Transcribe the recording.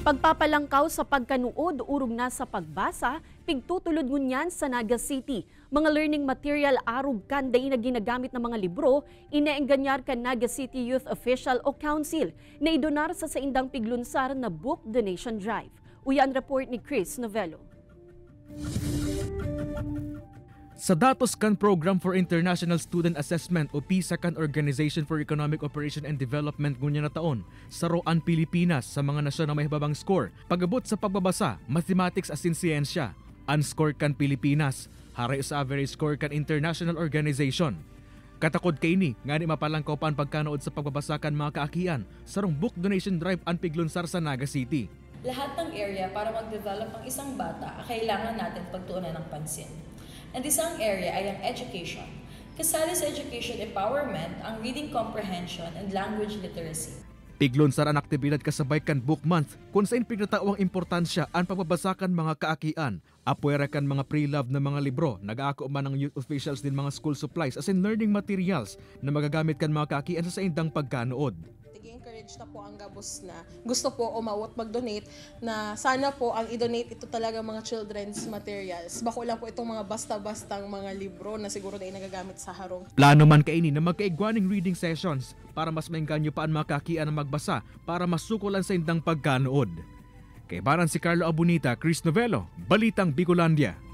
Pagpapalangkaw sa pagkanuod urong na sa pagbasa, pigtutulod ngunyan sa Naga City. Mga learning material arog kanday na ginagamit ng mga libro, inaengganyar kan Naga City Youth Official o Council na idonar sa saindang piglunsar na book donation drive. Uyan report ni Chris Novello. Sa datos kan Program for International Student Assessment o PISA kan Organization for Economic Operation and Development ngunya na taon, saroan Pilipinas sa mga nasyon na may hababang score, pagabot sa pagbabasa, mathematics asin siyensya, unscore kan Pilipinas, haray sa average score kan International Organization. Katakod kay ni, nga ni mapalangkaw pa ang pagkanood sa pagbabasa kan mga kaakian, sarong book donation drive ang piglunsar sa Naga City. Lahat ng area para mag-develop ang isang bata, kailangan natin pagtuunan ng pansin. And isang area ay ang education. Kasali sa education empowerment ang reading comprehension and language literacy. Piglunsar ang aktibidad kasabay kan Book Month kung saan pinatao ang importansya ang pagbabasakan mga kaakian, apuera kan mga pre-love na mga libro, nag-aako man ng youth officials din mga school supplies as in learning materials na magagamit kan mga kaakian sa indang pagkanood. Encourage na po ang gabos na gusto po umawat mag-donate na sana po ang i-donate ito talaga mga children's materials. Bako lang po itong mga basta-bastang mga libro na siguro na nagagamit sa harong. Plano man kaini na magkaigwaning reading sessions para mas maengganyo pa ang mga kaakian na magbasa para masukulan sa indang pagkanood. Kay baran si Carlo Abunita, Chris Novello, Balitang Bicolandia.